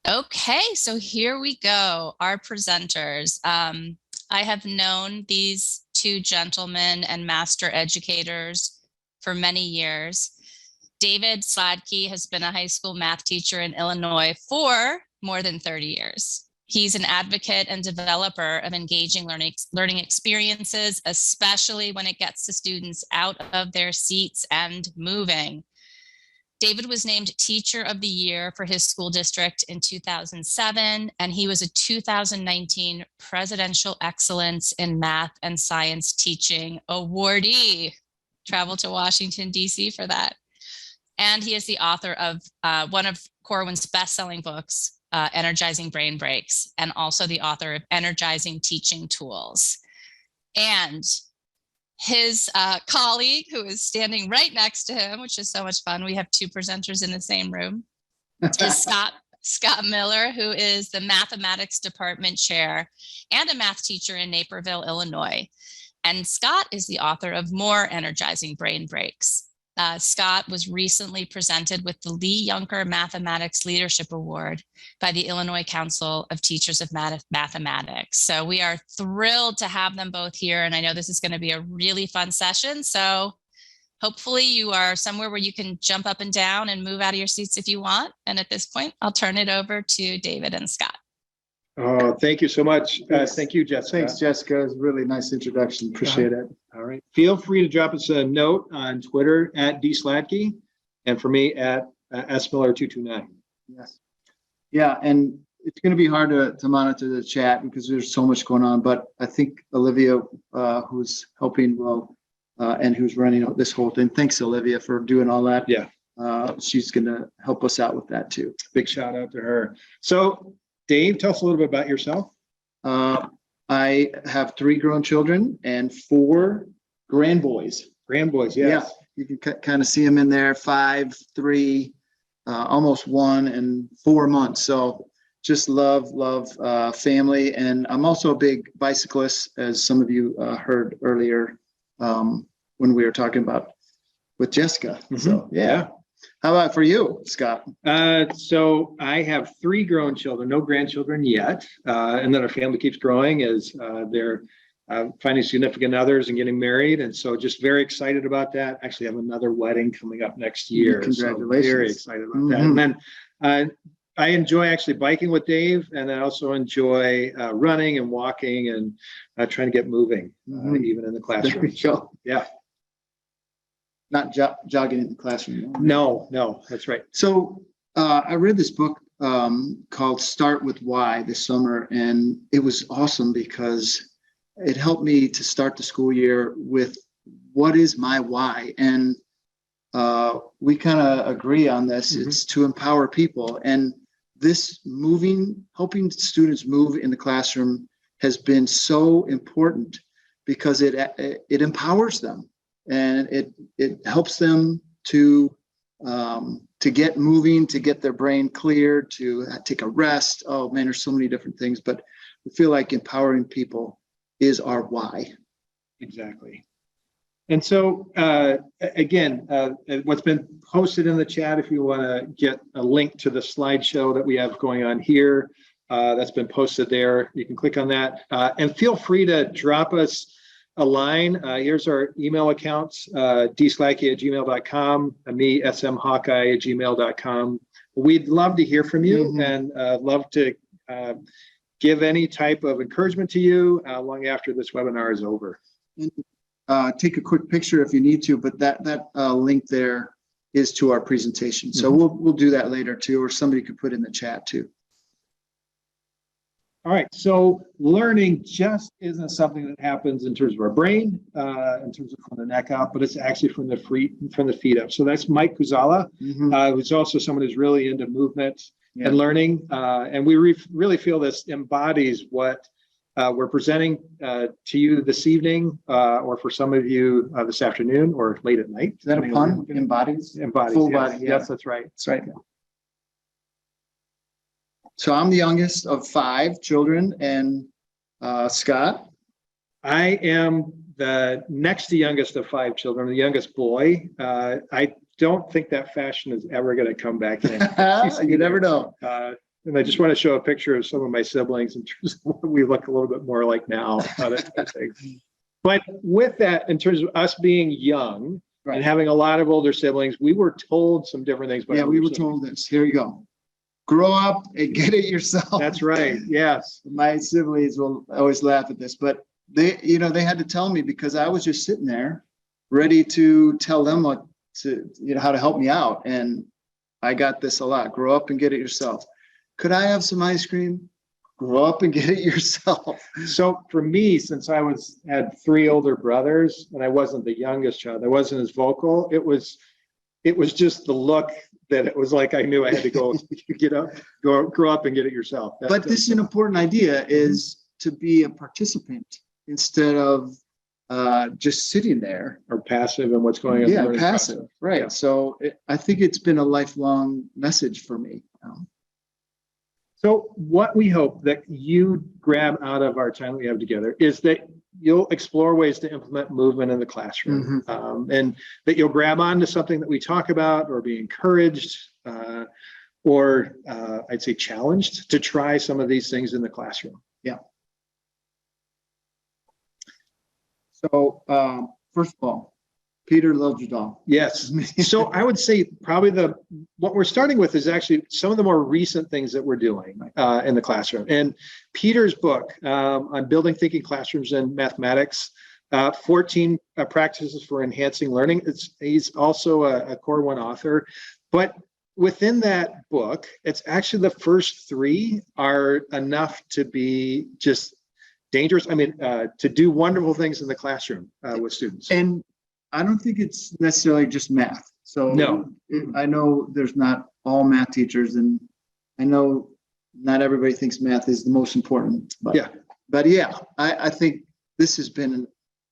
Okay, so here we go. Our presenters. I have known these two gentlemen and master educators for many years. David Sladkey has been a high school math teacher in Illinois for more than 30 years. He's an advocate and developer of engaging learning experiences, especially when it gets the students out of their seats and moving. David was named Teacher of the Year for his school district in 2007, and he was a 2019 Presidential Excellence in Math and Science Teaching awardee. Traveled to Washington, D.C. for that. And he is the author of one of Corwin's best-selling books, Energizing Brain Breaks, and also the author of Energizing Teaching Tools. And his colleague, who is standing right next to him, which is so much fun. We have two presenters in the same room, is Scott Miller, who is the mathematics department chair and a math teacher in Naperville, Illinois. And Scott is the author of more Energizing Brain Breaks. Scott was recently presented with the Lee Yunker Mathematics Leadership Award by the Illinois Council of Teachers of Mathematics. So we are thrilled to have them both here. And I know this is going to be a really fun session. So hopefully you are somewhere where you can jump up and down and move out of your seats if you want. And at this point, I'll turn it over to David and Scott. Oh, thank you so much. Thank you, Jessica. Thanks, Jessica. It was a really nice introduction. Appreciate it. All right. Feel free to drop us a note on Twitter at @dsladkey, and for me at smiller229. Yes. Yeah, and it's going to be hard to monitor the chat because there's so much going on. But I think Olivia, who's helping, and who's running this whole thing. Thanks, Olivia, for doing all that. Yeah. She's going to help us out with that too. Big shout out to her. So, Dave, tell us a little bit about yourself. I have 3 grown children and 4 grandboys. Grandboys, yes. Yeah, you can kind of see them in there, 5, 3, almost 1 and 4 months. So just love family. And I'm also a big bicyclist, as some of you heard earlier when we were talking about with Jessica. Mm-hmm. So, yeah. How about for you, Scott? So I have 3 grown children, no grandchildren yet. And then our family keeps growing as they're finding significant others and getting married. And so just very excited about that. Actually have another wedding coming up next year. Congratulations. So very excited about that. And then I enjoy actually biking with Dave, and I also enjoy running and walking and trying to get moving, even in the classroom. There we go. Yeah. Not jogging in the classroom. No, that's right. So I read this book called Start With Why this summer, and it was awesome because it helped me to start the school year with what is my why. And we kind of agree on this. Mm-hmm. It's to empower people. And this helping students move in the classroom has been so important because it empowers them. And it helps them to get moving, to get their brain clear, to take a rest. Oh man, there's so many different things, but I feel like empowering people is our why. Exactly. And so again, what's been posted in the chat, if you want to get a link to the slideshow that we have going on here, that's been posted there. You can click on that, and feel free to drop us a line. Here's our email accounts, dsladkey@gmail.com, me, smhawkeye@gmail.com. We'd love to hear from you, and love to give any type of encouragement to you long after this webinar is over. And, take a quick picture if you need to, but that link there is to our presentation. So we'll do that later too, or somebody could put in the chat too. All right, so learning just isn't something that happens in terms of our brain, in terms of from the neck up, but it's actually from the feet up. So that's Mike Kuzala, who's also someone who's really into movement and learning. And we really feel this embodies what we're presenting to you this evening, or for some of you this afternoon or late at night. Is that a pun? Embodies? Embodies, full yes. body. Yes, that's right. That's right. So I'm the youngest of 5 children, and Scott? I am the next to youngest of 5 children, the youngest boy. I don't think that fashion is ever going to come back in. You never know. And I just want to show a picture of some of my siblings in terms of what we look a little bit more like now. But with that, in terms of us being young and having a lot of older siblings, we were told some different things. Yeah, we were told this. Here you go. Grow up and get it yourself. That's right. Yes. My siblings will always laugh at this, but they had to tell me because I was just sitting there ready to tell them how to help me out. And I got this a lot. Grow up and get it yourself. Could I have some ice cream? Grow up and get it yourself. So for me, since I had 3 older brothers and I wasn't the youngest child, I wasn't as vocal. It was just the look that it was like I knew I had to go get up, grow up and get it yourself. But this is an important idea: is to be a participant instead of just sitting there or passive in what's going on. Yeah, passive. Right. Yeah. So I think it's been a lifelong message for me. So what we hope that you grab out of our time that we have together is that you'll explore ways to implement movement in the classroom, and that you'll grab onto something that we talk about or be encouraged or I'd say challenged to try some of these things in the classroom. Yeah. So first of all, Peter loves your dog. Yes. So I would say probably what we're starting with is actually some of the more recent things that we're doing in the classroom. And Peter's book on building thinking classrooms in mathematics, 14 practices for enhancing learning. He's also a Corwin author, but within that book, it's actually the first 3 are enough to be just dangerous. I mean, to do wonderful things in the classroom with students. And I don't think it's necessarily just math. So no, I know there's not all math teachers, and I know not everybody thinks math is the most important. But yeah, I think this has been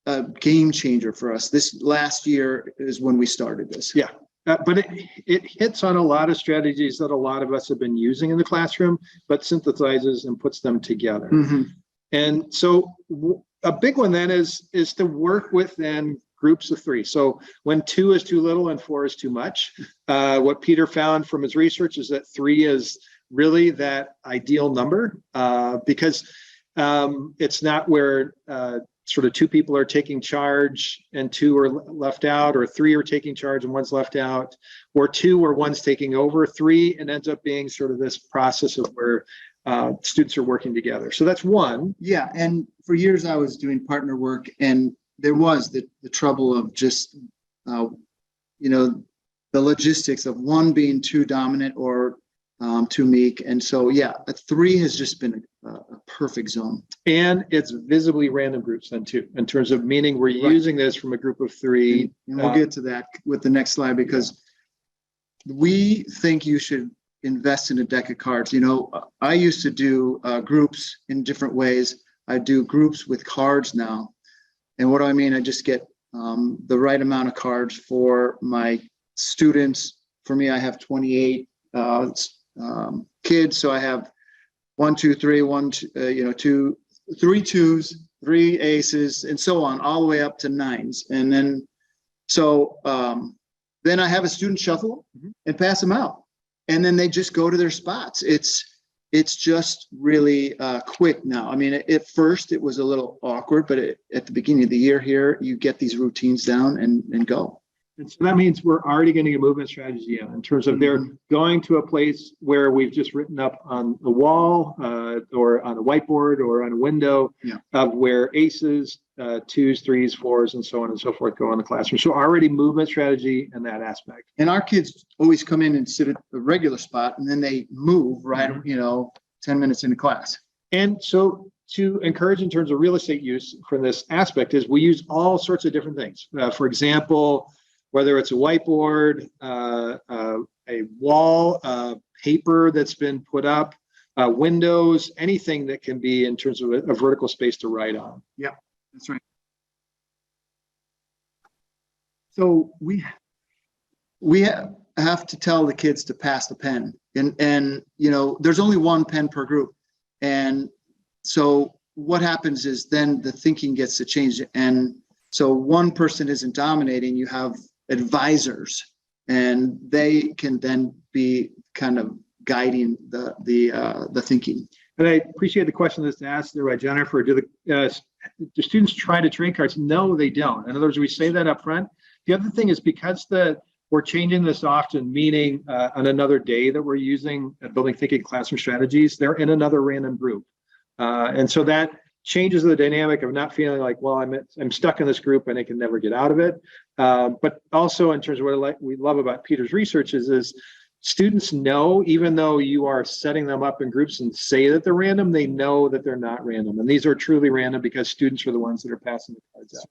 a game changer for us. This last year is when we started this. Yeah, but it hits on a lot of strategies that a lot of us have been using in the classroom, but synthesizes and puts them together. And so a big one then is to work within groups of 3. So when 2 is too little and 4 is too much, what Peter found from his research is that 3 is really that ideal number because it's not where sort of 2 people are taking charge and 2 are left out, or 3 are taking charge and 1's left out, or 2 where 1's taking over 3, and ends up being sort of this process of where students are working together. So that's one. Yeah, and for years I was doing partner work, and there was the trouble of just, the logistics of 1 being too dominant or too meek. And so, yeah, a 3 has just been a perfect zone. And it's visibly random groups then too, in terms of meaning we're using this from a group of 3. And we'll get to that with the next slide, because we think you should invest in a deck of cards. I used to do groups in different ways. I do groups with cards now. And what do I mean? I just get the right amount of cards for my students. For me, I have 28 kids. So I have 1, 2, 3, 1, 2, 3 2s, 3 aces, and so on, all the way up to 9s. And then, then I have a student shuffle and pass them out. And then they just go to their spots. It's just really quick now. I mean, at first it was a little awkward, but at the beginning of the year here, you get these routines down and go. And so that means we're already getting a movement strategy in terms of they're going to a place where we've just written up on the wall or on a whiteboard or on a window of where aces, 2s, 3s, 4s, and so on and so forth go in the classroom. So already movement strategy in that aspect. And our kids always come in and sit at the regular spot, and then they move 10 minutes into class. And so to encourage in terms of real estate use for this aspect is we use all sorts of different things. For example, whether it's a whiteboard, a wall, paper that's been put up, windows, anything that can be in terms of a vertical space to write on. Yeah, that's right. So we have to tell the kids to pass the pen, and there's only 1 pen per group, and so what happens is then the thinking gets to change, and so 1 person isn't dominating. You have advisors, and they can then be kind of guiding the thinking. And I appreciate the question that's asked there by Jennifer. Do the students try to trade cards? No, they don't. In other words, we say that up front. The other thing is because we're changing this often, meaning on another day that we're using building thinking classroom strategies, they're in another random group. And so that changes the dynamic of not feeling like, well, I'm stuck in this group and I can never get out of it. But also in terms of what we love about Peter's research is students know, even though you are setting them up in groups and say that they're random, they know that they're not random. And these are truly random because students are the ones that are passing the cards out.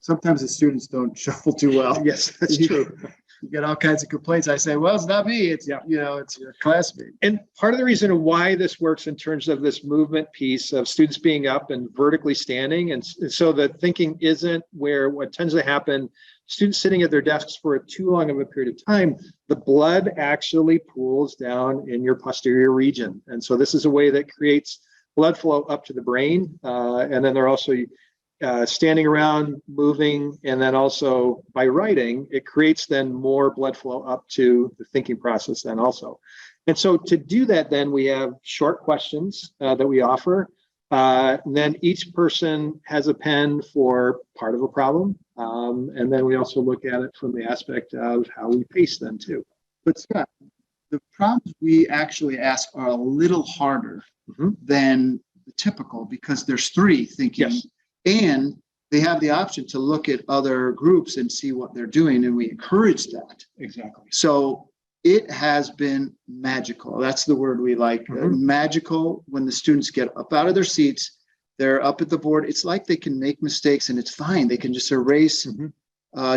Sometimes the students don't shuffle too well. Yes, that's true. You get all kinds of complaints. I say, well, it's not me. It's, it's your classmate. And part of the reason why this works in terms of this movement piece of students being up and vertically standing. And so the thinking isn't where what tends to happen, students sitting at their desks for too long of a period of time, the blood actually pools down in your posterior region. And so this is a way that creates blood flow up to the brain. And then they're also standing around, moving, and then also by writing, it creates then more blood flow up to the thinking process then also. And so to do that, then we have short questions that we offer. Then each person has a pen for part of a problem. And then we also look at it from the aspect of how we pace them too. But Scott, the problems we actually ask are a little harder than the typical because there's three thinking. Yes. And they have the option to look at other groups and see what they're doing, and we encourage that. Exactly. So it has been magical. That's the word we like. Magical when the students get up out of their seats, they're up at the board. It's like they can make mistakes and it's fine. They can just erase.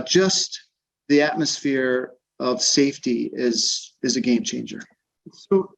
Just the atmosphere of safety is a game changer. So,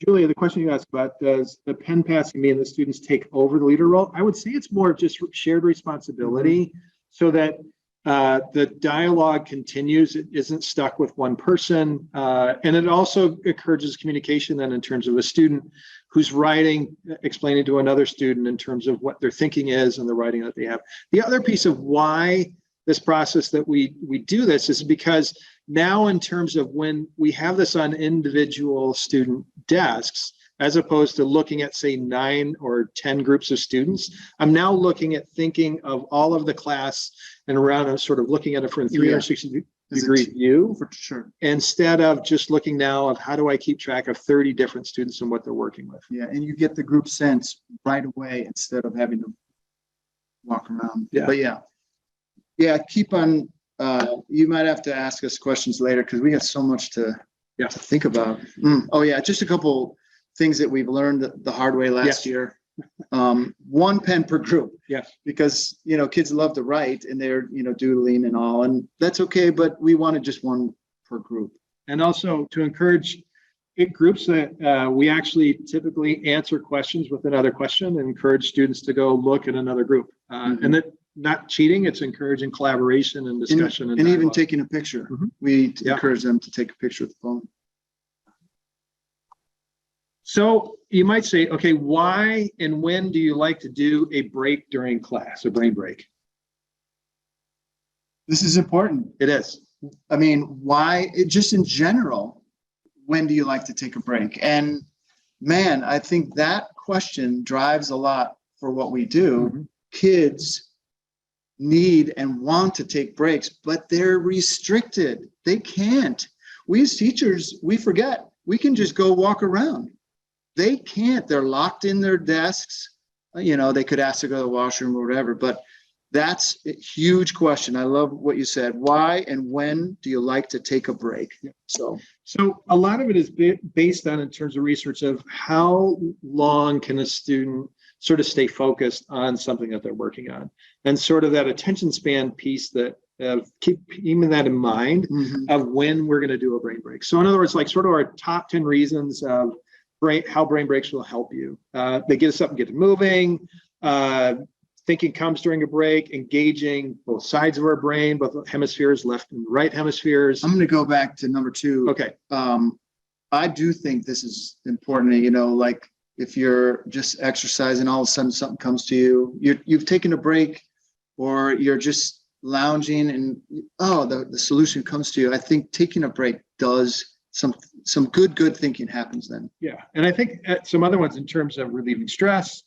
Julia, the question you asked about, does the pen passing mean the students take over the leader role? I would say it's more of just shared responsibility so that the dialogue continues. It isn't stuck with one person. And it also encourages communication then in terms of a student who's writing, explaining to another student in terms of what their thinking is and the writing that they have. The other piece of why this process that we do this is because now in terms of when we have this on individual student desks, as opposed to looking at say 9 or 10 groups of students, I'm now looking at thinking of all of the class and around and sort of looking at it from a 360 degree view. For sure. Instead of just looking now of how do I keep track of 30 different students and what they're working with. Yeah, and you get the group sense right away instead of having to walk around. But keep on. You might have to ask us questions later because we have so much to think about. Oh yeah, just a couple things that we've learned the hard way last year. 1 pen per group. Yes. Because kids love to write and they're doodling and all, and that's okay. But we wanted just 1 per group. And also to encourage groups that we actually typically answer questions with another question and encourage students to go look at another group. And that. Not cheating, it's encouraging collaboration and discussion. And even taking a picture. We encourage them to take a picture with the phone. So you might say, okay, why and when do you like to do a break during class, a brain break? This is important. It is. I mean, why, just in general, when do you like to take a break? And man, I think that question drives a lot for what we do. Kids need and want to take breaks, but they're restricted. They can't. We as teachers, we forget. We can just go walk around. They can't. They're locked in their desks. They could ask to go to the washroom or whatever, but that's a huge question. I love what you said. Why and when do you like to take a break? So a lot of it is based on in terms of research of how long can a student sort of stay focused on something that they're working on, and sort of that attention span piece that keep even that in mind of when we're going to do a brain break. So in other words, like sort of our top 10 reasons of how brain breaks will help you. They get us up and get moving. Thinking comes during a break, engaging both sides of our brain, both hemispheres, left and right hemispheres. I'm going to go back to number 2. Okay. I do think this is important. Like if you're just exercising, all of a sudden something comes to you, you've taken a break, or you're just lounging and the solution comes to you. I think taking a break does some good thinking happens then. Yeah. And I think some other ones in terms of relieving stress,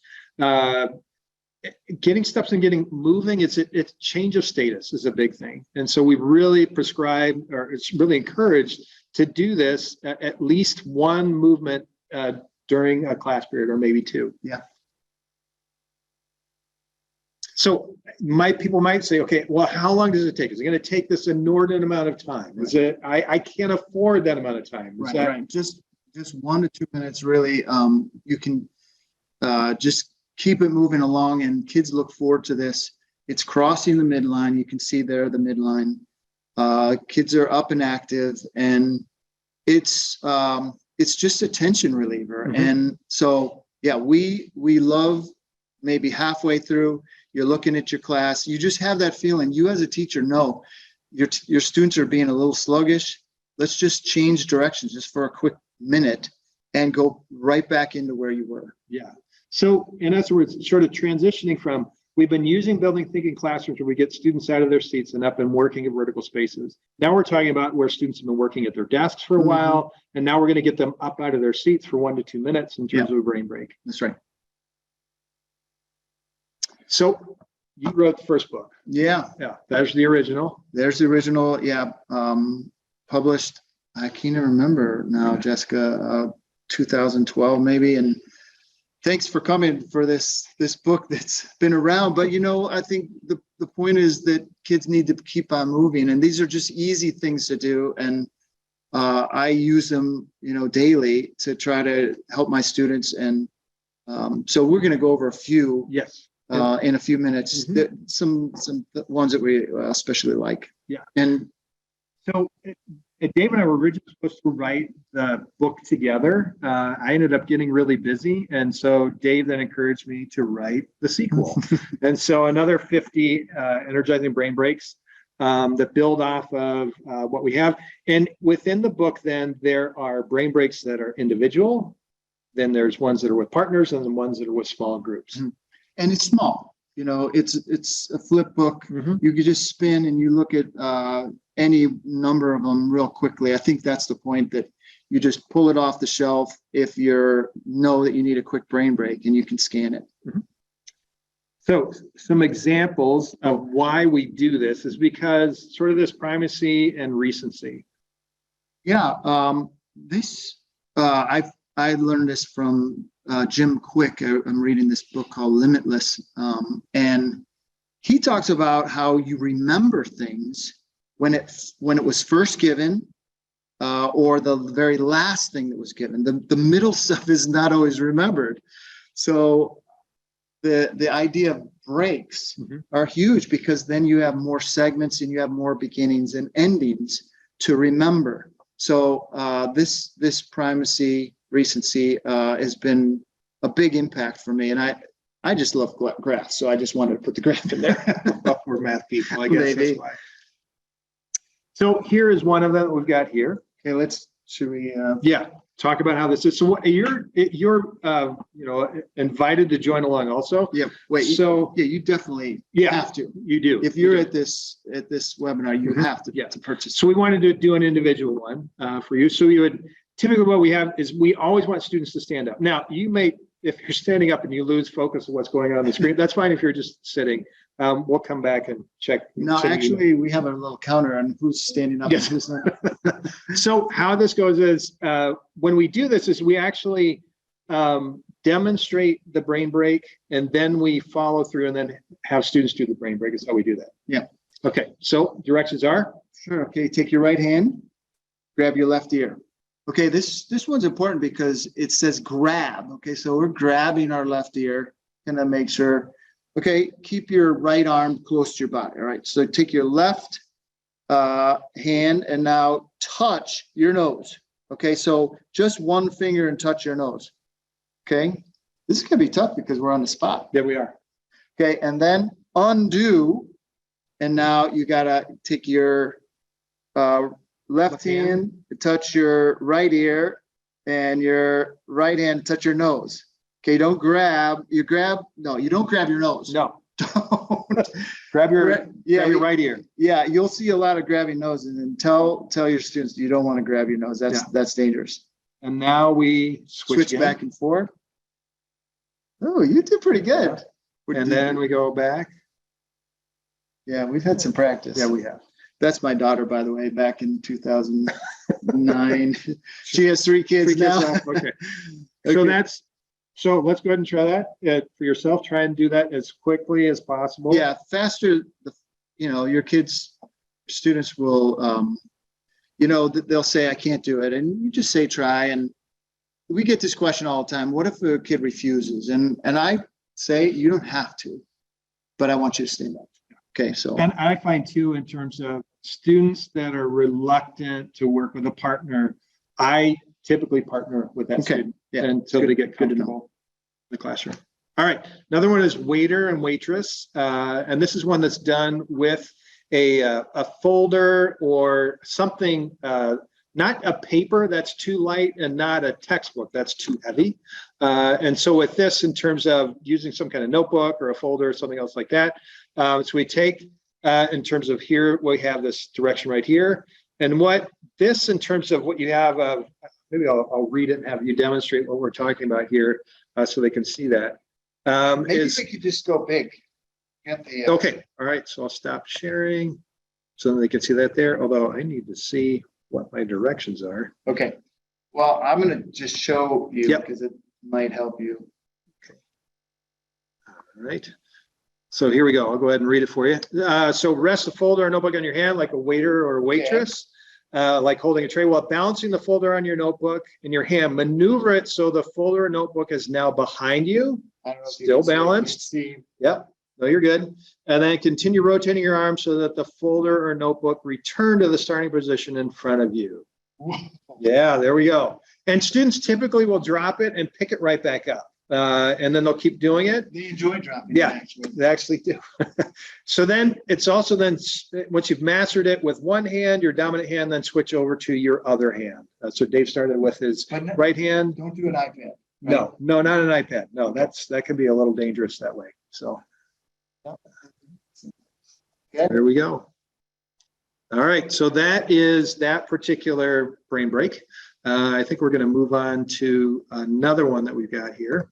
getting steps and getting moving, it's change of status is a big thing. And so we really prescribe, or it's really encouraged to do this at least one movement during a class period, or maybe two. Yeah. So people might say, okay, well, how long does it take? Is it going to take this inordinate amount of time? Is it, I can't afford that amount of time. Is that, Right. Just 1 to 2 minutes, really. You can just keep it moving along, and kids look forward to this. It's crossing the midline. You can see there the midline. Kids are up and active, and it's just a tension reliever. Mm-hmm. And so, yeah, we love maybe halfway through, you're looking at your class, you just have that feeling. You as a teacher know your students are being a little sluggish. Let's just change directions just for a quick minute and go right back into where you were. Yeah. So in other words, sort of transitioning from, we've been using building thinking classrooms where we get students out of their seats and up and working in vertical spaces. Now we're talking about where students have been working at their desks for a Mm-hmm. while, and now we're going to get them up out of their seats for 1 to 2 minutes in terms of a brain break. That's right. So you wrote the first book. Yeah. Yeah, there's the original. There's the original. Yeah. Published, I can't even remember now, Jessica, 2012 maybe. And thanks for coming for this book that's been around. But, I think the point is that kids need to keep on moving, and these are just easy things to do. And I use them, daily to try to help my students. And so we're going to go over a few. Yes. In a few minutes, Mm-hmm. some ones that we especially like. Yeah. And so Dave and I were originally supposed to write the book together. I ended up getting really busy. And so Dave then encouraged me to write the sequel. And so another 50 energizing brain breaks that build off of what we have. And within the book, then there are brain breaks that are individual. Then there's ones that are with partners, and the ones that are with small groups. Mm-hmm. And it's small, it's a flip book. Mm-hmm. You could just spin and you look at any number of them real quickly. I think that's the point, that you just pull it off the shelf if know that you need a quick brain break, and you can scan it. Mm-hmm. So some examples of why we do this is because sort of this primacy and recency. Yeah. I learned this from Jim Quick. I'm reading this book called Limitless. And he talks about how you remember things when it was first given, or the very last thing that was given. The middle stuff is not always remembered. So the idea of breaks are huge, because then you have more segments and you have more beginnings and endings to remember. So this primacy, recency has been a big impact for me. And I just love graph. So I just wanted to put the graph in there. Well, we're math people, I guess. Maybe. That's why. So here is one of them that we've got here. Okay, should we? Yeah, talk about how this is. So you're invited to join along also. Yeah. Wait. So you definitely have to. You do. If you're at this webinar, you have to to purchase. So we wanted to do an individual one for you. So you would typically, what we have is we always want students to stand up. Now you may, if you're standing up and you lose focus of what's going on the screen, that's fine. If you're just sitting, we'll come back and check. No, actually, we have a little counter on who's standing up. Yes. And who's not. So how this goes is when we do this is we actually demonstrate the brain break, and then we follow through and then have students do the brain break. Is how we do that. Yeah. Okay. So directions are? Sure. Okay. Take your right hand, grab your left ear. Okay. This one's important because it says grab. Okay. So we're grabbing our left ear. Gonna make sure. Okay. Keep your right arm close to your body. All right. So take your left hand and now touch your nose. Okay. So just one finger and touch your nose. Okay. This is gonna be tough because we're on the spot. There we are. Okay. And then undo. And now you gotta take your left hand, touch your right ear, and your right hand touch your nose. Okay, don't grab. No, you don't grab your nose. No. Don't. grab your Yeah, right ear. yeah, you'll see a lot of grabbing noses, and then tell your students you don't want to grab your nose. That's dangerous. And now we switch again. Back and forth. Oh, you did pretty good. And then we go back. Yeah, we've had some practice. Yeah, we have. That's my daughter, by the way, back in 2009. She has 3 kids now. Okay. So let's go ahead and try that for yourself. Try and do that as quickly as possible. Yeah, faster. Your students will, they'll say, I can't do it. And you just say, try. And we get this question all the time. What if a kid refuses? And I say, you don't have to, but I want you to stand up. Okay, so. And I find too, in terms of students that are reluctant to work with a partner, I typically partner with that student until they get comfortable in the classroom. All right, another one is waiter and waitress. And this is one that's done with a folder or something, not a paper that's too light and not a textbook that's too heavy. And so with this, in terms of using some kind of notebook or a folder or something else like that, so we take, in terms of here, we have this direction right here. And what this, in terms of what you have, maybe I'll read it and have you demonstrate what we're talking about here so they can see that. Maybe we could just go big. Okay, all right, so I'll stop sharing so they can see that there, although I need to see what my directions are. Okay, well, I'm going to just show you because it might help you. Okay. All right. So here we go. I'll go ahead and read it for you. So rest the folder or notebook on your hand like a waiter or a waitress, like holding a tray while balancing the folder on your notebook in your hand. Maneuver it so the folder or notebook is now behind you. I don't know if still balanced. Yep. No, you're good. And then continue rotating your arm so that the folder or notebook return to the starting position in front of you. Yeah, there we go. And students typically will drop it and pick it right back up. And then they'll keep doing it. They enjoy dropping. Yeah, they actually do. So then it's also then, once you've mastered it with one hand, your dominant hand, then switch over to your other hand. So Dave started with his right hand. Don't do an iPad. Right? No, not an iPad. No, that can be a little dangerous that way. So there we go. All right, so that is that particular brain break. I think we're going to move on to another one that we've got here.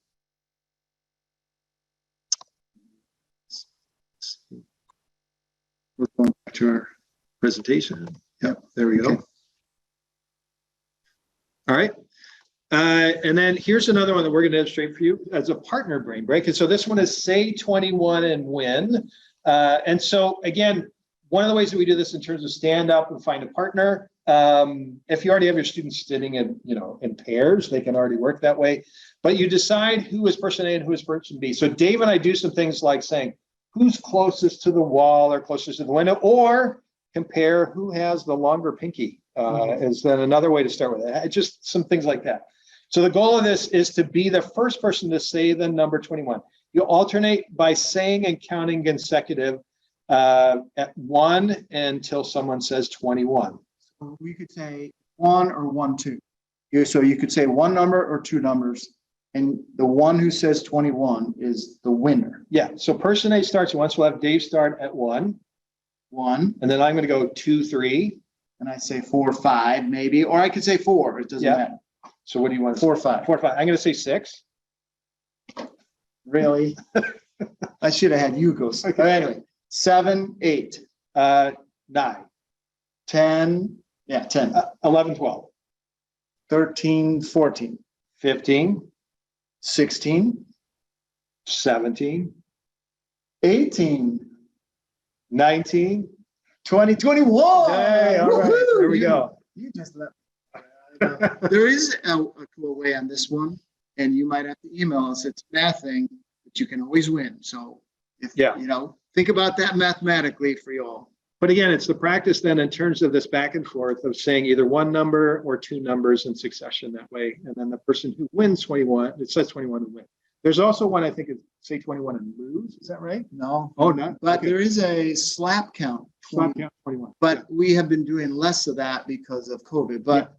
We're going back to our presentation. Yep, there we go. Okay. All right. And then here's another one that we're going to demonstrate for you as a partner brain break. And so this one is say 21 and win. And so again, one of the ways that we do this in terms of stand up and find a partner, if you already have your students sitting in pairs, they can already work that way. But you decide who is person A and who is person B. So Dave and I do some things like saying who's closest to the wall or closest to the window, or compare who has the longer pinky. Is then another way to start with it. Just some things like that. So the goal of this is to be the first person to say the number 21. You alternate by saying and counting consecutive at 1 until someone says 21. So we could say 1 or 1, 2. So you could say one number or two numbers, and the one who says 21 is the winner. Yeah. So person A starts at 1. So we'll have Dave start at 1. 1. And then I'm going to go 2, 3. And I say 4, 5, maybe, or I could say 4. It doesn't matter. So what do you want? 4, 5. 4, 5. I'm going to say 6. Really? I should have had you go. Okay. Anyway, 7, 8, 9, 10. Yeah, 10. 11, 12, 13, 14, 15, 16, 17, 18, 19, 20, 21. Hey, all right. There we go. You just left. There is a cool way on this one, and you might have to email us. It's a math thing, but you can always win. So if think about that mathematically for you all. But again, it's the practice then in terms of this back and forth of saying either one number or two numbers in succession that way. And then the person who wins 21, it says 21 and win. There's also one, I think, is say 21 and lose. Is that right? No. Oh, no. But there is a slap count. Slap count 21. But we have been doing less of that because of COVID. But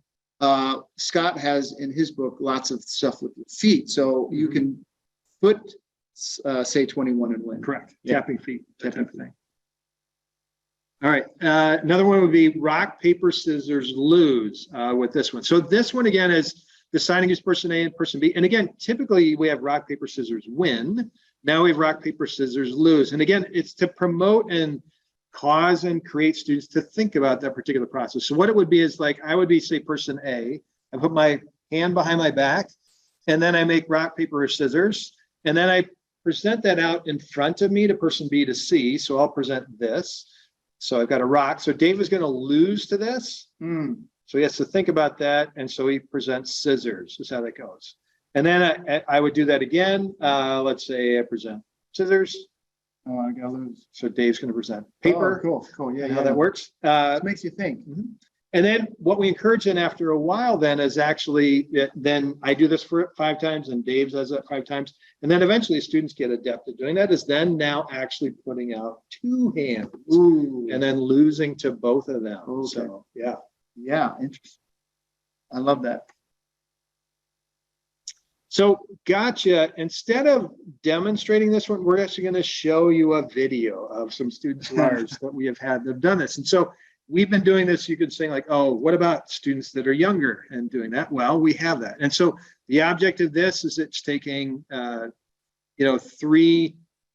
Scott has in his book lots of stuff with your feet. So you can say 21 and win. Correct. Yeah. Tapping feet. That type of thing. All right. Another one would be rock, paper, scissors, lose with this one. So this one, again, is deciding who's person A and person B. And again, typically we have rock, paper, scissors, win. Now we have rock, paper, scissors, lose. And again, it's to promote and cause and create students to think about that particular process. So what it would be is like, I would be, say, person A. I put my hand behind my back, and then I make rock, paper, or scissors. And then I present that out in front of me to person B to see. So I'll present this. So I've got a rock. So Dave is going to lose to this. So he has to think about that. And so he presents scissors. That's how that goes. And then I would do that again. Let's say I present scissors. Oh, I gotta lose. So Dave's going to present paper. Oh, cool. Yeah, How that works. It makes you think. And then what we encourage in after a while then is actually, then I do this for 5 times and Dave does that 5 times. And then eventually students get adept at doing that, is then now actually putting out 2 hands. Ooh. And then losing to both of them. Okay. So, yeah. Yeah, interesting. I love that. So, gotcha. Instead of demonstrating this one, we're actually going to show you a video of some students of ours that we have had that have done this. And so we've been doing this, you could say like, oh, what about students that are younger and doing that? Well, we have that. And so the object of this is it's taking, 3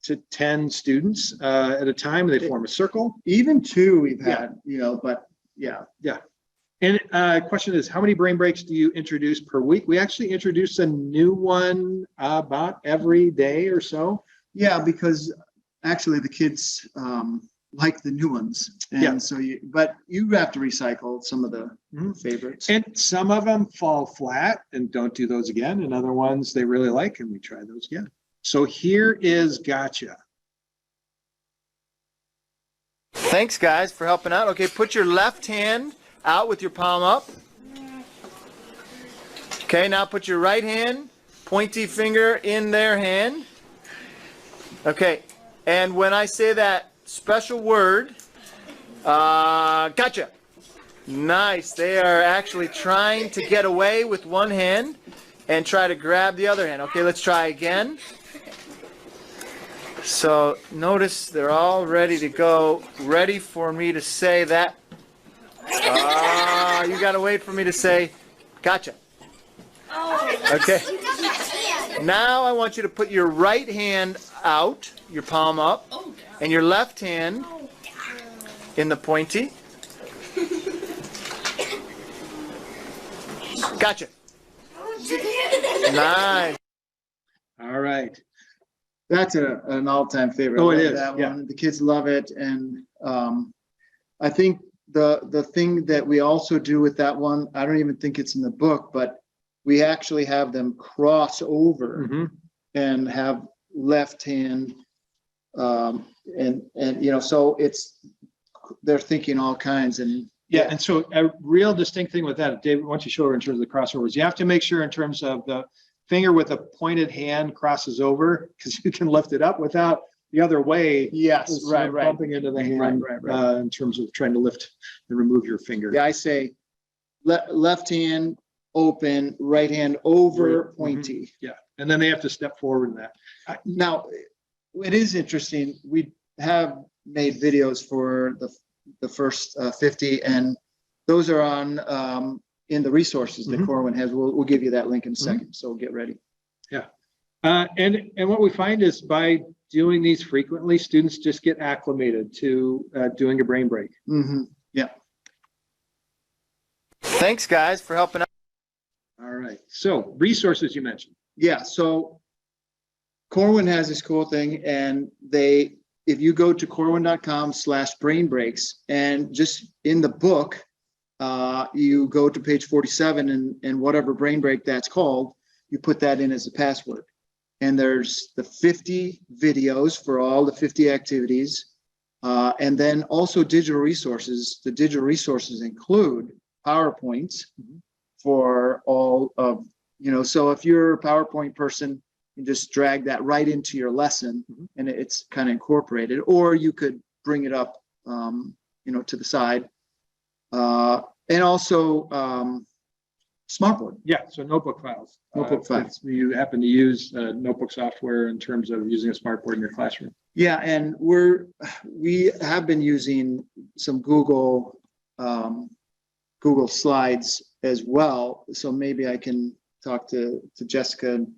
to 10 students at a time. They form a circle. Even 2 we've had, but yeah. Yeah. And question is, how many brain breaks do you introduce per week? We actually introduce a new one about every day or so. Yeah, because actually the kids like the new ones. And so you have to recycle some of the favorites. And some of them fall flat and don't do those again. And other ones they really like and we try those again. So here is gotcha. Thanks, guys, for helping out. Okay, put your left hand out with your palm up. Okay, now put your right hand, pointy finger in their hand. Okay, and when I say that special word, gotcha. Nice. They are actually trying to get away with one hand and try to grab the other hand. Okay, let's try again. So notice they're all ready to go, ready for me to say that. You got to wait for me to say, gotcha. Okay. Now I want you to put your right hand out, your palm up, and your left hand in the pointy. Gotcha. Nice. All right. That's an all-time favorite. Oh, I it love is. that Yeah. one. The kids love it. And I think the thing that we also do with that one, I don't even think it's in the book, but we actually have them cross over and have left hand so they're thinking all kinds. And Yeah, and so a real distinct thing with that, David, once you show her in terms of the crossovers, you have to make sure in terms of the finger with a pointed hand crosses over, because you can lift it up without the other way. Yes, right. Bumping into the hand Right. In terms of trying to lift and remove your finger. Yeah, I say left hand open, right hand over, pointy. Yeah, and then they have to step forward in that. Now, it is interesting. We have made videos for the first 50, and those are on in the resources that Corwin has. We'll give you that link in a second, so get ready. Yeah, and what we find is by doing these frequently, students just get acclimated to doing a brain break. Yeah. Thanks, guys, for helping out. All right, so resources you mentioned. Yeah, so Corwin has this cool thing, and if you go to corwin.com/brain breaks, and just in the book, you go to page 47 and whatever brain break that's called, you put that in as a password. And there's the 50 videos for all the 50 activities. And then also digital resources. The digital resources include PowerPoints for all of, so if you're a PowerPoint person, you just drag that right into your lesson and it's kind of incorporated, or you could bring it up, to the side. And also Smartboard. Yeah, so notebook files. Notebook files. If you happen to use notebook software in terms of using a smartboard in your classroom. Yeah, and we have been using some Google Slides as well. So maybe I can talk to Jessica and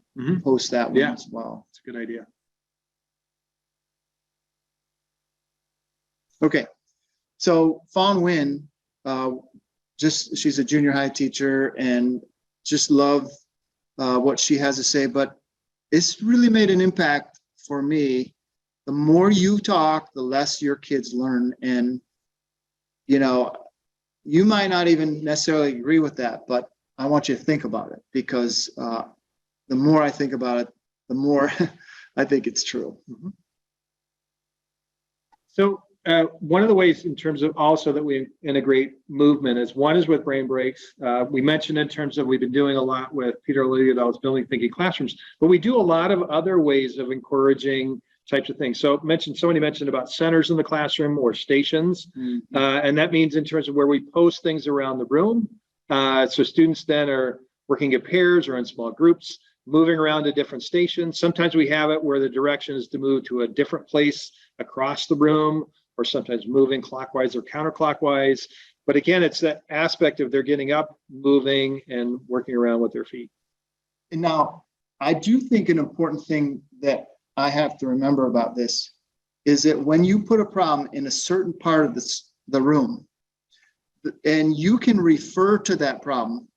post that one as well. It's a good idea. Okay, so Fawn Wynn, she's a junior high teacher and just love what she has to say, but it's really made an impact for me. The more you talk, the less your kids learn. And, you know, you might not even necessarily agree with that, but I want you to think about it, because the more I think about it, the more I think it's true. So one of the ways in terms of also that we integrate movement is one is with brain breaks. We mentioned in terms of we've been doing a lot with Peter Olivida's Building Thinking Classrooms, but we do a lot of other ways of encouraging types of things. So somebody mentioned about centers in the classroom or stations. And that means in terms of where we post things around the room. So students then are working in pairs or in small groups, moving around to different stations. Sometimes we have it where the direction is to move to a different place across the room, or sometimes moving clockwise or counterclockwise. But again, it's that aspect of they're getting up, moving, and working around with their feet. And now, I do think an important thing that I have to remember about this is that when you put a problem in a certain part of the room, and you can refer to that problem,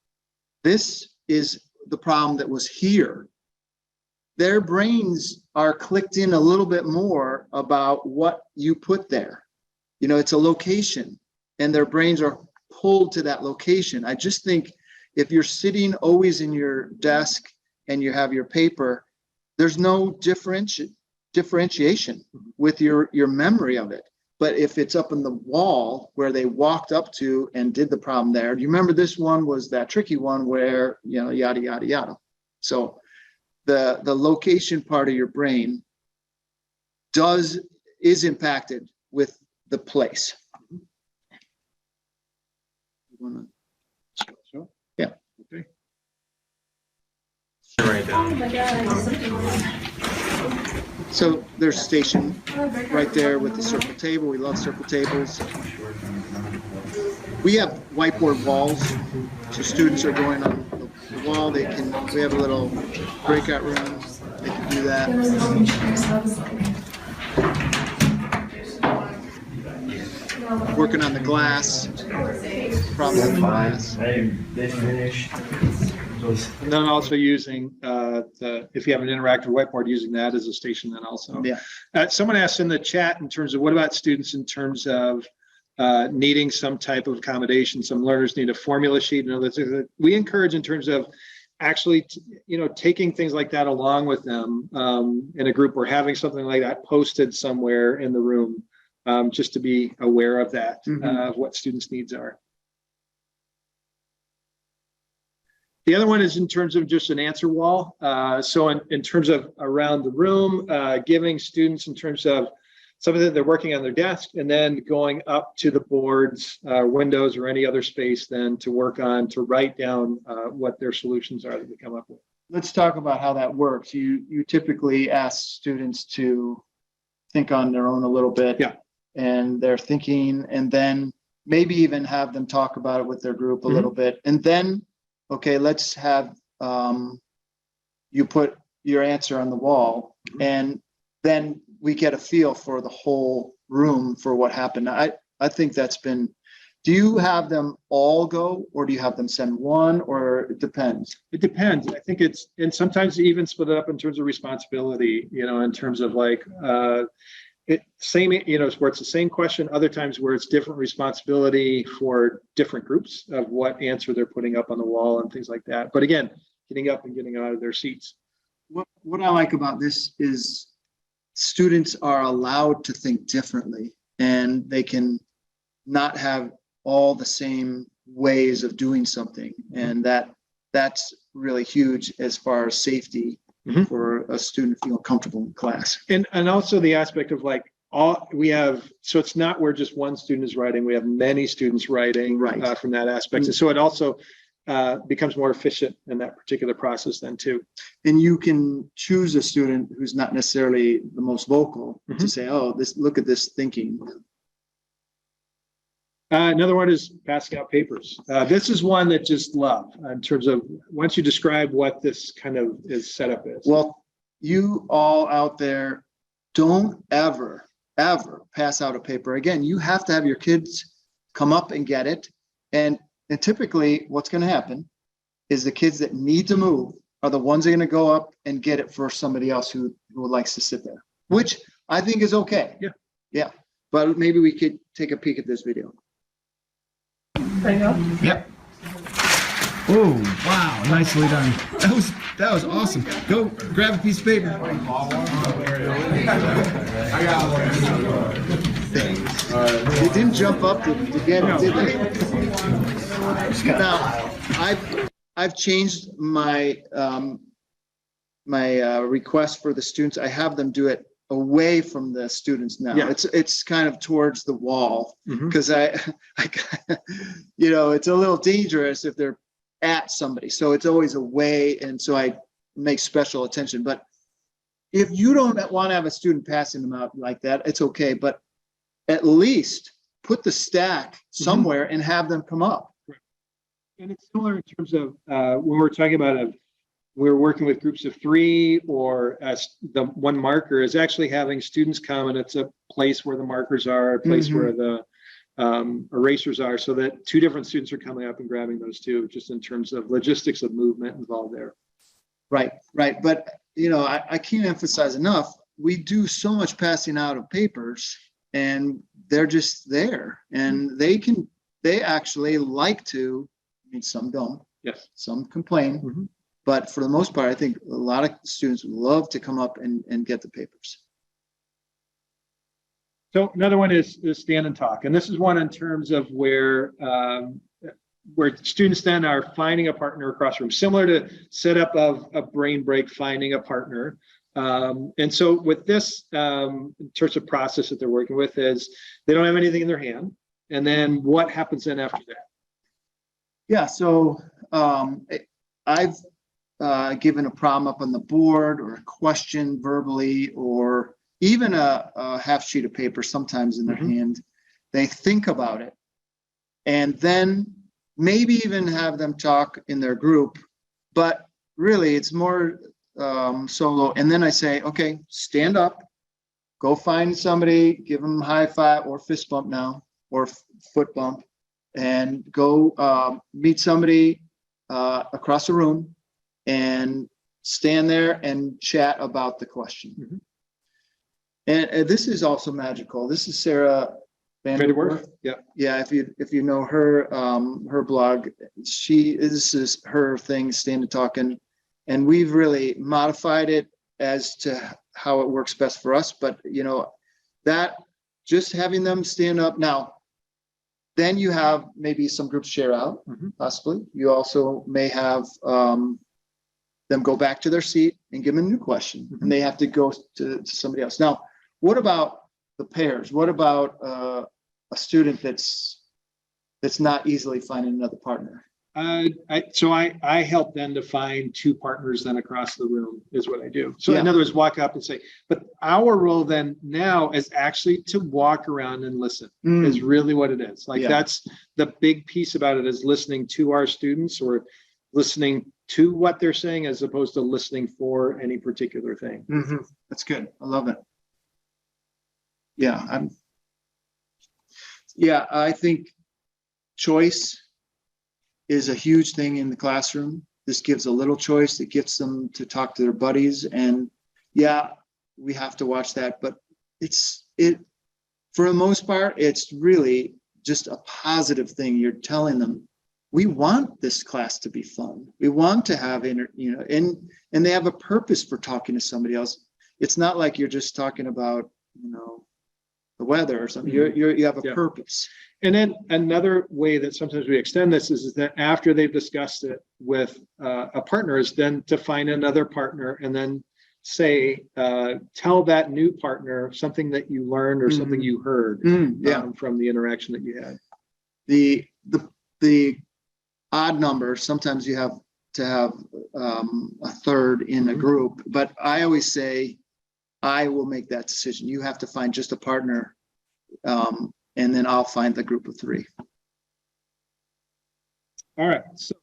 this is the problem that was here. Their brains are clicked in a little bit more about what you put there. You know, it's a location, and their brains are pulled to that location. I just think if you're sitting always in your desk and you have your paper, there's no differentiation with your memory of it. But if it's up in the wall where they walked up to and did the problem there, do you remember this one was that tricky one where, you know, yada, yada, yada. So the location part of your brain is impacted with the place. You wanna, So, yeah. Okay. So there's station right there with the circle table. We love circle tables. We have whiteboard walls, so students are going on the wall. We have a little breakout room. They can do that. Working on the glass. Problems with the glass. They finished. And then also using if you have an interactive whiteboard, using that as a station then also. Yeah. Someone asked in the chat in terms of what about students in terms of needing some type of accommodation. Some learners need a formula sheet. We encourage in terms of actually, taking things like that along with them in a group, or having something like that posted somewhere in the room, just to be aware of that, of what students' needs are. The other one is in terms of just an answer wall. So in terms of around the room, giving students in terms of something that they're working on their desk, and then going up to the boards, windows, or any other space then to work on, to write down what their solutions are that they come up with. Let's talk about how that works. You typically ask students to think on their own a little bit. Yeah. And they're thinking, and then maybe even have them talk about it with their group a little bit. And then, okay, let's have you put your answer on the wall, and then we get a feel for the whole room for what happened. I think that's been, do you have them all go, or do you have them send one, or it depends? It depends. I think and sometimes even split it up in terms of responsibility, in terms of like, where it's the same question, other times where it's different responsibility for different groups of what answer they're putting up on the wall and things like that. But again, getting up and getting out of their seats. What I like about this is students are allowed to think differently, and they can not have all the same ways of doing something. And that's really huge as far as safety for a student to feel comfortable in class. And also the aspect of like, so it's not where just one student is writing, we have many students writing from that aspect. And so it also becomes more efficient in that particular process then too. And you can choose a student who's not necessarily the most vocal to say, oh, look at this thinking. Another one is passing out papers. This is one that just love in terms of once you describe what this kind of is setup is. Well, you all out there, don't ever pass out a paper. Again, you have to have your kids come up and get it. And typically what's going to happen is the kids that need to move are the ones that are going to go up and get it for somebody else who likes to sit there, which I think is okay. Yeah. Yeah. But maybe we could take a peek at this video. Yep. Oh, wow, nicely done. That was awesome. Go grab a piece of paper. They didn't jump up to get it, did they? Now, I've changed my request for the students. I have them do it away from the students now. Yeah. It's kind of towards the wall because I it's a little dangerous if they're at somebody. So it's always away, and so I make special attention. But if you don't want to have a student passing them out like that, it's okay. But at least put the stack somewhere and have them come up. And it's similar in terms of when we're talking about we're working with groups of 3, or the one marker is actually having students come, and it's a place where the markers are, a place where the erasers are, so that 2 different students are coming up and grabbing those 2, just in terms of logistics of movement involved there. Right. But, I can't emphasize enough, we do so much passing out of papers, and they're just there, and they actually like to, some don't. Yes. Some complain. But for the most part, I think a lot of students would love to come up and get the papers. So another one is stand and talk. And this is one in terms of where students then are finding a partner across the room, similar to setup of a brain break, finding a partner. And so with this, in terms of process that they're working with, is they don't have anything in their hand. And then what happens then after that? Yeah, so I've given a problem up on the board, or a question verbally, or even a half sheet of paper sometimes in their hand. They think about it, and then maybe even have them talk in their group, but really it's more solo. And then I say, okay, stand up, go find somebody, give them a high five or fist bump now, or foot bump, and go meet somebody across the room and stand there and chat about the question. And this is also magical. This is Sarah Vanderwerf. Yeah. If you know her, her blog, this is her thing, Stand and Talk, and we've really modified it as to how it works best for us. But that just having them stand up now. Then you have maybe some groups share out, possibly. You also may have them go back to their seat and give them a new question, and they have to go to somebody else. Now, what about the pairs? What about a student that's not easily finding another partner? I help them to find 2 partners then across the room is what I do. So Yeah. in other words, walk up and say, but our role then now is actually to walk around and listen is really what it is. Like that's the big piece about it, is listening to our students, or listening to what they're saying, as opposed to listening for any particular thing. That's good. I love it. Yeah. I think choice is a huge thing in the classroom. This gives a little choice. It gets them to talk to their buddies, and we have to watch that. But for the most part, it's really just a positive thing. You're telling them, we want this class to be fun. We want to have and they have a purpose for talking to somebody else. It's not like you're just talking about the weather or something. You have a purpose. And then another way that sometimes we extend this is that after they've discussed it with a partner, is then to find another partner, and then say, tell that new partner something that you learned or something you heard from the interaction that you had. odd number. Sometimes you have to have a third in a group, but I always say, I will make that decision. You have to find just a partner, and then I'll find the group of 3. All right, so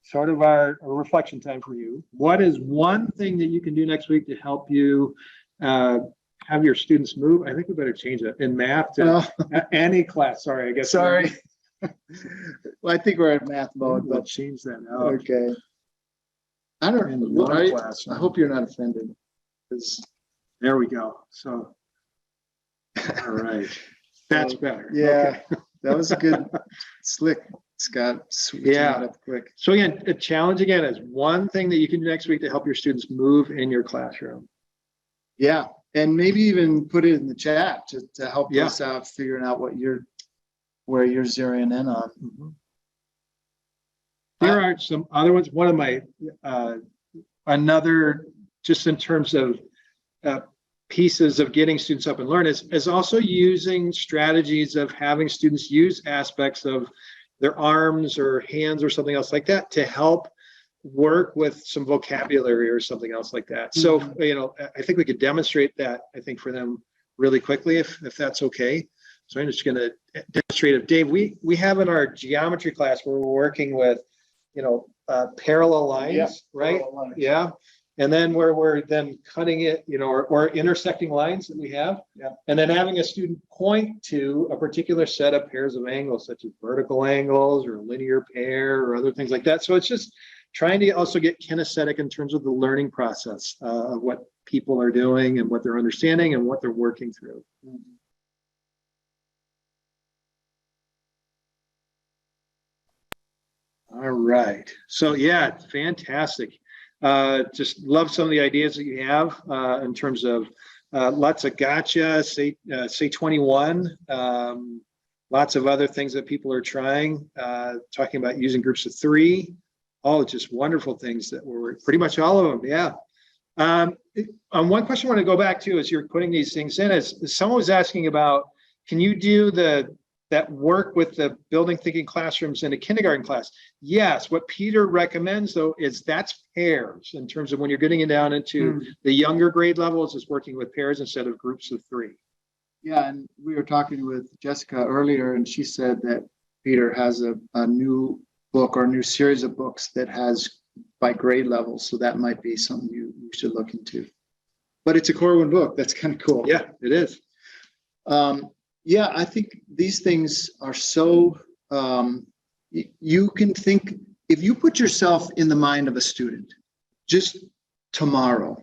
sort of our reflection time for you. What is one thing that you can do next week to help you have your students move? I think we better change it in math to any class. Sorry, I guess. Sorry. Well, I think we're in math mode, We'll but change that out. okay. I don't. In the I, class. I hope you're not offended. 'Cause- There we go. So, all right, that's better. Yeah, Okay. that was a good slick, Scott. Switching Yeah. it up quick. So again, a challenge again is one thing that you can do next week to help your students move in your classroom. Yeah, and maybe even put it in the chat to help Yeah. us out figuring out where you're zeroing in on. There are some other ones. One of my, another, just in terms of pieces of getting students up and learn is also using strategies of having students use aspects of their arms or hands or something else like that to help work with some vocabulary or something else like that. So, I think we could demonstrate that, I think, for them really quickly, if that's okay. So I'm just going to demonstrate it. Dave, we have in our geometry class where we're working with, parallel lines, Yeah, right? parallel lines. Yeah. And then where we're then cutting it, or intersecting lines that we have. Yeah. And then having a student point to a particular set of pairs of angles, such as vertical angles or a linear pair or other things like that. So it's just trying to also get kinesthetic in terms of the learning process of what people are doing and what they're understanding and what they're working through. All right. So yeah, fantastic. Just love some of the ideas that you have in terms of lots of gotcha, say 21, lots of other things that people are trying, talking about using groups of 3, all just wonderful things that were pretty much all of them. Yeah. One question I want to go back to as you're putting these things in is someone was asking about, can you do that work with the building thinking classrooms in a kindergarten class? Yes. What Peter recommends, though, is that's pairs in terms of when you're getting it down into the younger grade levels, is working with pairs instead of groups of 3. Yeah, and we were talking with Jessica earlier, and she said that Peter has a new book or a new series of books that has by grade level. So that might be something you should look into. But it's a Corwin book. That's kind of cool. Yeah, it is. Yeah, I think these things are so, you can think, if you put yourself in the mind of a student, just tomorrow,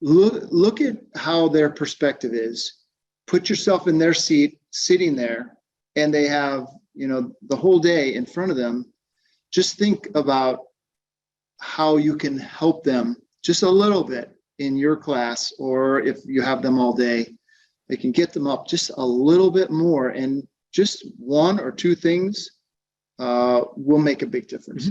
look at how their perspective is, put yourself in their seat, sitting there, and they have, the whole day in front of them. Just think about how you can help them just a little bit in your class, or if you have them all day, they can get them up just a little bit more, and just 1 or 2 things will make a big difference.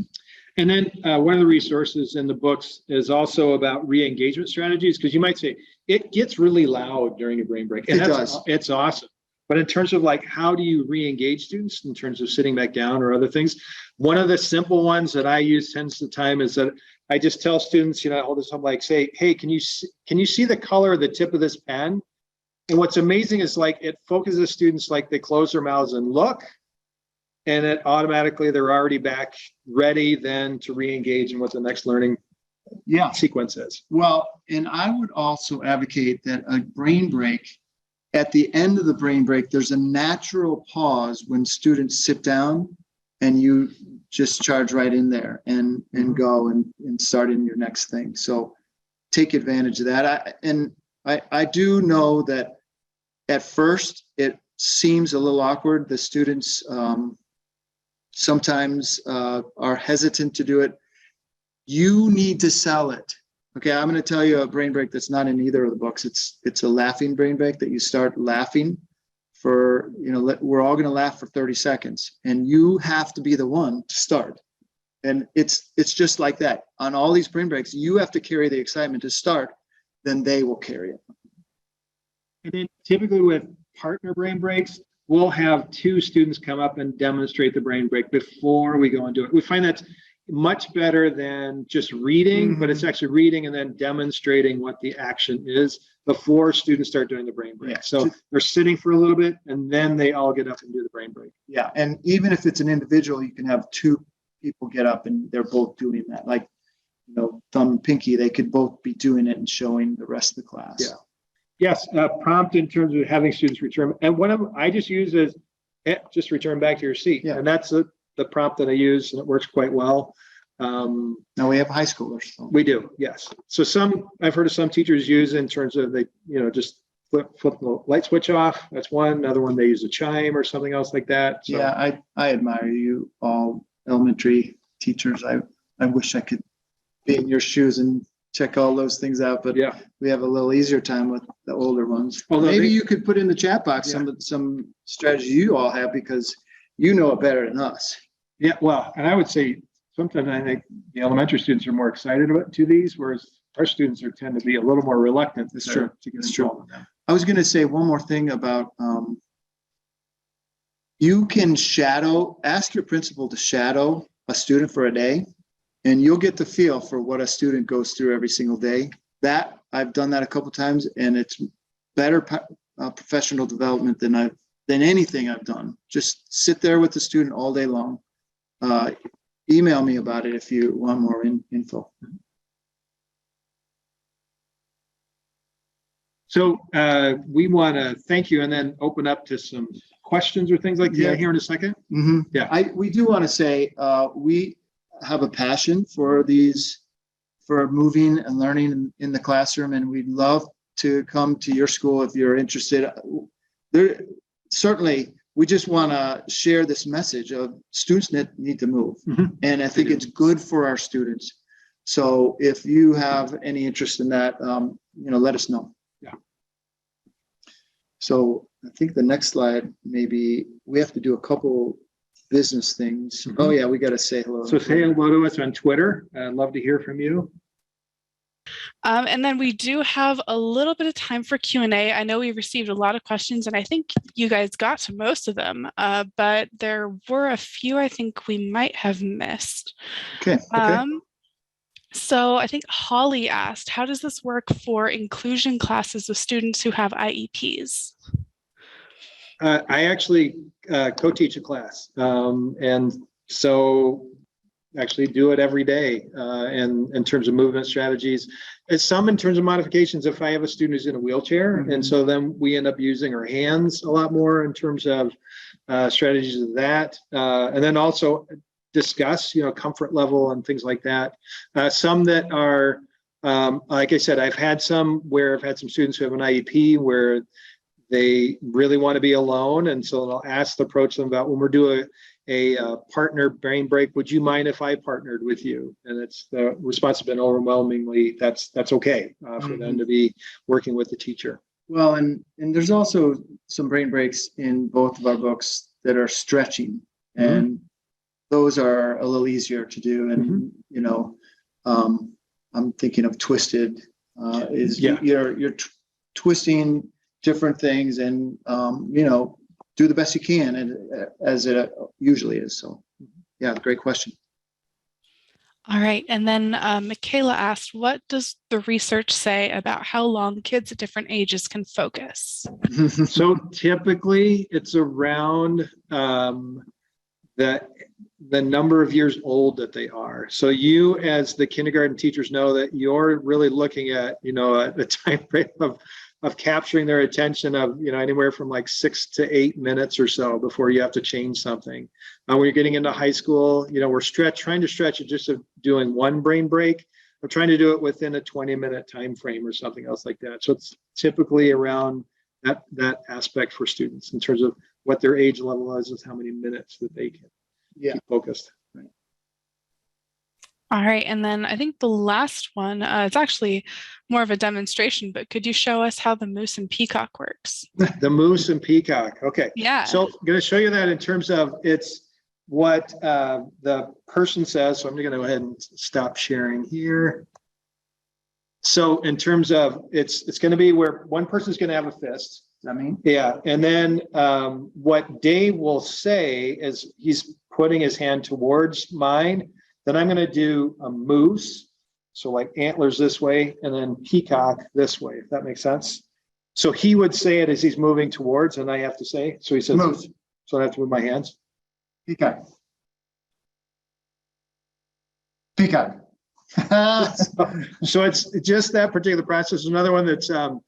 And then one of the resources in the books is also about re-engagement strategies, because you might say it gets really loud during a brain break. And It does. It's awesome. But in terms of how do you re-engage students in terms of sitting back down or other things, one of the simple ones that I use tens of the time is that I just tell students, I hold this up say, hey, can you see the color of the tip of this pen? And what's amazing is it focuses students, they close their mouths and look, and it automatically they're already back ready then to re-engage in what the next learning sequence is. Well, and I would also advocate that a brain break, at the end of the brain break, there's a natural pause when students sit down and you just charge right in there and go and start in your next thing. So take advantage of that. I do know that at first it seems a little awkward. The students sometimes are hesitant to do it. You need to sell it. Okay, I'm going to tell you a brain break that's not in either of the books. It's a laughing brain break that you start laughing for, we're all going to laugh for 30 seconds, and you have to be the one to start. And it's just like that. On all these brain breaks, you have to carry the excitement to start, then they will carry it. And then typically with partner brain breaks, we'll have 2 students come up and demonstrate the brain break before we go and do it. We find that's much better than just reading, but it's actually reading and then demonstrating what the action is before students start doing the brain break. Yeah. So they're sitting for a little bit and then they all get up and do the brain break. Yeah, and even if it's an individual, you can have 2 people get up and they're both doing that. Like, thumb and pinky, they could both be doing it and showing the rest of the class. Yeah. Yes, prompt in terms of having students return. And one of them I just use is just return back to your seat. Yeah. And that's the prompt that I use, and it works quite well. Now we have high schoolers. So. We do, yes. So I've heard of some teachers use in terms of they, just flip the light switch off. That's one. Another one, they use a chime or something else like that. So. Yeah, I admire you all elementary teachers. I wish I could be in your shoes and check all those things out, but yeah, we have a little easier time with the older ones. Although maybe you could put in the chat box some strategies you all have, because you know it better than us. Yeah, well, and I would say sometimes I think the elementary students are more excited about these, whereas our students tend to be a little more reluctant to get involved in them. I was going to say one more thing about you can ask your principal to shadow a student for a day, and you'll get the feel for what a student goes through every single day. That I've done that a couple times, and it's better professional development than anything I've done. Just sit there with the student all day long. Email me about it if you want more info. So we want to thank you and then open up to some questions or things like that here in a second. Mm-hmm. Yeah, we do want to say we have a passion for moving and learning in the classroom, and we'd love to come to your school if you're interested. Certainly, we just want to share this message of students need to move, and I think it's good for our students. So if you have any interest in that, let us know. Yeah. So I think the next slide, maybe we have to do a couple business things. Oh yeah, we got to say hello. So say hello to us on Twitter. I'd love to hear from you. And then we do have a little bit of time for Q&A. I know we received a lot of questions, and I think you guys got to most of them, but there were a few I think we might have missed. Okay. So I think Holly asked, how does this work for inclusion classes with students who have IEPs? I actually co-teach a class, and so actually do it every day in terms of movement strategies. And some in terms of modifications, if I have a student who's in a wheelchair, and so then we end up using our hands a lot more in terms of strategies of that. And then also discuss, comfort level and things like that. Some that are, like I said, I've had some students who have an IEP where they really want to be alone. And so I'll approach them about when we're doing a partner brain break, would you mind if I partnered with you? And it's the response has been overwhelmingly, that's okay for them to be working with the teacher. Well, and there's also some brain breaks in both of our books that are stretching, and those are a little easier to do. And, I'm thinking of Twisted you're twisting different things and, do the best you can, and as it usually is. So, yeah, great question. All right. And then Michaela asked, what does the research say about how long kids at different ages can focus? So typically it's around the number of years old that they are. So you, as the kindergarten teachers, know that you're really looking at, a time frame of capturing their attention of, anywhere from like 6 to 8 minutes or so before you have to change something. When you're getting into high school, we're trying to stretch it just of doing one brain break. We're trying to do it within a 20-minute time frame or something else like that. So it's typically around that aspect for students in terms of what their age level is how many minutes that they can keep focused. Right. All right. And then I think the last one, it's actually more of a demonstration, but could you show us how the moose and peacock works? The moose and peacock. Okay. Yeah. So I'm going to show you that in terms of it's what the person says. So I'm going to go ahead and stop sharing here. So in terms of it's going to be where one person's going to have a fist. that mean? Yeah, and then what Dave will say is he's putting his hand towards mine. Then I'm going to do a moose, so like antlers this way, and then peacock this way, if that makes sense. So he would say it as he's moving towards, and I have to say. So he says, Moose. So I have to move my hands. Peacock. Peacock. So it's just that particular process. Another one that's a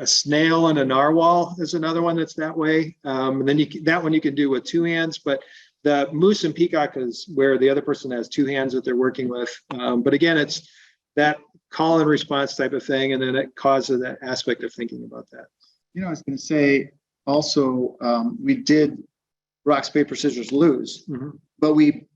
snail and a narwhal is another one that's that way. And then that one you can do with two hands, but the moose and peacock is where the other person has two hands that they're working with. But again, it's that call and response type of thing, and then it causes that aspect of thinking about that. You know, I was going to say also, we did rocks, paper, scissors, lose, but we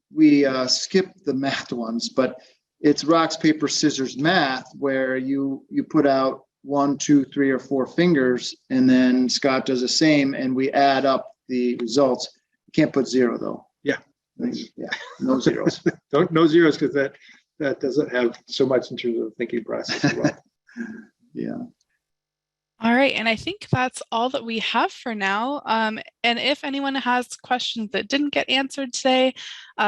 skipped the math ones, but it's rocks, paper, scissors, math, where you put out 1, 2, 3, or 4 fingers, and then Scott does the same, and we add up the results. You can't put 0 though. Yeah. Yeah, no zeros. No zeros, because that doesn't have so much in terms of the thinking process as well. Yeah. All right, and I think that's all that we have for now. And if anyone has questions that didn't get answered today,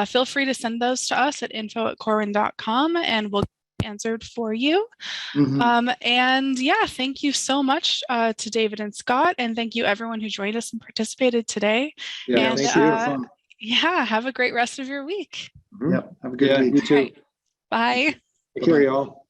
feel free to send those to us at info@corwin.com, and we'll get answered for you. And yeah, thank you so much to David and Scott, and thank you everyone who joined us and participated today. Yeah, and thank you. yeah, have a great rest of your week. Yep. Have a good week. You too. Right. Bye. Take care, y'all.